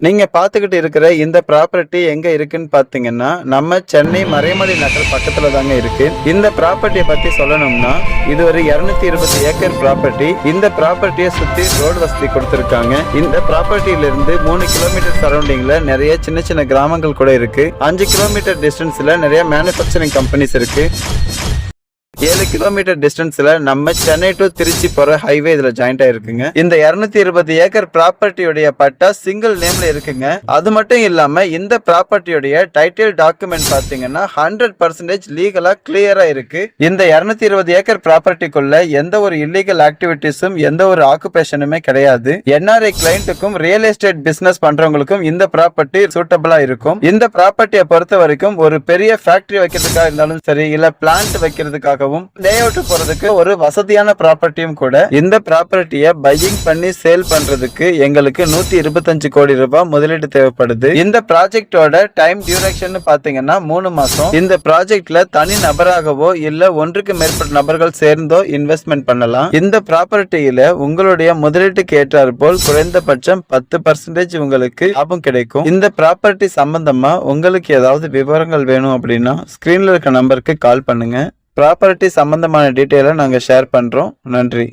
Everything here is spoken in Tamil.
நீங்க பாத்துக்கிட்டு இருக்கிற இந்த ப்ராப்பர்ட்டி எங்க இருக்குன்னு பாத்தீங்கன்னா நம்ம சென்னை மறைமலை நகர் பக்கத்துல தாங்க இருக்கு. இந்த ப்ராப்பர்ட்டியை பத்தி சொல்லணும்னா இது ஒரு 220 ஏக்கர் ப்ராப்பர்ட்டி. இந்த ப்ராப்பர்ட்டியை சுத்தி ரோடு வசதி கொடுத்திருக்காங்க. இந்த ப்ராப்பர்ட்டியில இருந்து 3 கிலோமீட்டர் சரௌண்டிங்ல நிறைய சின்ன சின்ன கிராமங்கள் கூட இருக்கு. 5 கிலோமீட்டர் டிஸ்டன்ஸ்ல நிறைய மேனுபேக்சரிங் கம்பெனிஸ் இருக்கு. 7 கிலோமீட்டர் டிஸ்டன்ஸ்ல நம்ம சென்னை டு திருச்சி போற ஹைவே இதுல ஜாயிண்ட் ஆயிருக்குங்க. இந்த 220 ஏக்கர் ப்ராப்பர்ட்டியோட பட்டா சிங்கிள் நேம்ல இருக்குங்க. அது மட்டும் இல்லாம இந்த ப்ராப்பர்ட்டியோட டைட்டில் டாக்குமெண்ட் பாத்தீங்கன்னா 100% லீகலா கிளியரா இருக்கு. இந்த 220 ஏக்கர் ப்ராப்பர்ட்டிக்குள்ள எந்த ஒரு இல்லீகல் ஆக்டிவிட்டிஸும் எந்த ஒரு ஆக்குபேஷனுமே கிடையாது. NRI கிளைண்ட்டுக்கும் ரியல் எஸ்டேட் பிசினஸ் பண்றவங்களுக்கும் இந்த ப்ராப்பர்ட்டி சூட்டபிளா இருக்கும். இந்த ப்ராப்பர்ட்டியை பொறுத்த வரைக்கும் ஒரு பெரிய ஃபேக்டரி வைக்கிறதுக்காக இருந்தாலும் சரி, இல்ல பிளான்ட் வைக்கிறதுக்காக லேஅவுட் போறதுக்கு ஒரு வசதியான ப்ராப்பர்ட்டியும் கூட. இந்த ப்ராப்பர்ட்டியை பையிங் பண்ணி சேல் பண்றதுக்கு எங்களுக்கு 125 கோடி ரூபாய் முதலீடு தேவைப்படுது. இந்த ப்ராஜெக்டோட டைம் டியூரேஷன் பாத்தீங்கன்னா 3 மாசம். இந்த ப்ராஜெக்ட்ல தனி நபராகவோ இல்ல ஒன்றுக்கு மேற்பட்ட நபர்கள் சேர்ந்தோ இன்வெஸ்ட்மெண்ட் பண்ணலாம். இந்த ப்ராப்பர்ட்டியில உங்களுடைய முதலீட்டுக்கு ஏற்றார் போல் குறைந்தபட்சம் 10% உங்களுக்கு லாபம் கிடைக்கும். இந்த ப்ராப்பர்ட்டி சம்பந்தமா உங்களுக்கு ஏதாவது விவரங்கள் வேணும் அப்படின்னா ஸ்கிரீன்ல இருக்க நம்பருக்கு கால் பண்ணுங்க. ப்ராப்பர்ட்டி சம்பந்தமான டீட்டெயிலை நாங்கள் ஷேர் பண்ணுறோம். நன்றி.